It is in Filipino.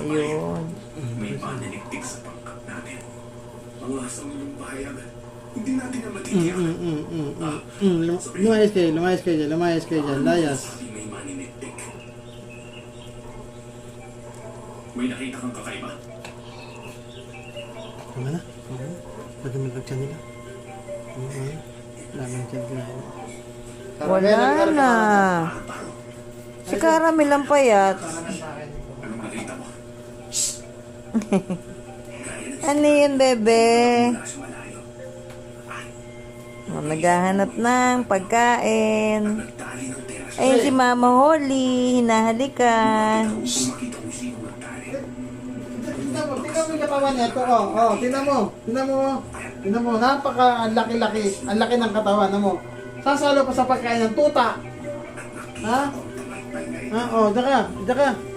Ayun. May paniniktik sa pangkat natin. Ang asang yung pahayag, hindi natin na matitiyakan. Lumayas kayo dyan, layas. Sabi may maniniktik. May nakita kang kakaiba? Tama na. Magamilag siya nila. Daming siya nila. Wala na. Si Caramel ang payat. Anong nakita mo? Ano yun, bebe? Wala sa malayo. Naghahanap ng pagkain. Nagtali ng teras. Ayun si Mama Holly, hinahalikan. Kung makita kung sino nagtali. Tingnan mo yung katawan niya. Ito, tingnan mo. Napaka laki-laki. Ang laki ng katawan mo. Sasalo pa sa pagkain ng tuta. Ha? Daka.